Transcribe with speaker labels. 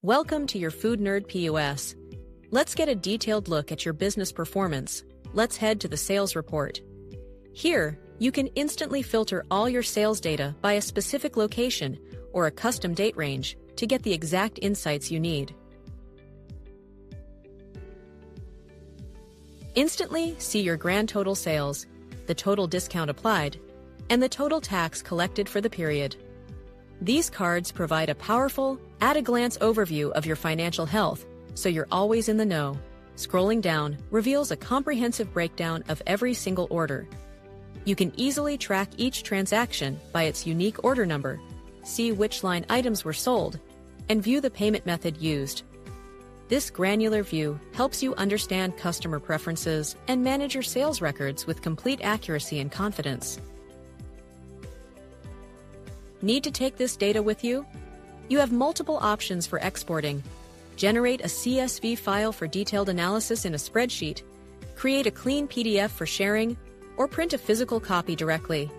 Speaker 1: Welcome to your Foodnerd POS. Let's get a detailed look at your business performance. Let's head to the sales report. Here, you can instantly filter all your sales data by a specific location or a custom date range to get the exact insights you need. Instantly see your grand total sales, the total discount applied, and the total tax collected for the period. These cards provide a powerful, at-a-glance overview of your financial health, so you're always in the know. Scrolling down reveals a comprehensive breakdown of every single order. You can easily track each transaction by its unique order number, see which line items were sold, and view the payment method used. This granular view helps you understand customer preferences and manage your sales records with complete accuracy and confidence. Need to take this data with you? You have multiple options for exporting. Generate a CSV file for detailed analysis in a spreadsheet, create a clean PDF for sharing, or print a physical copy directly.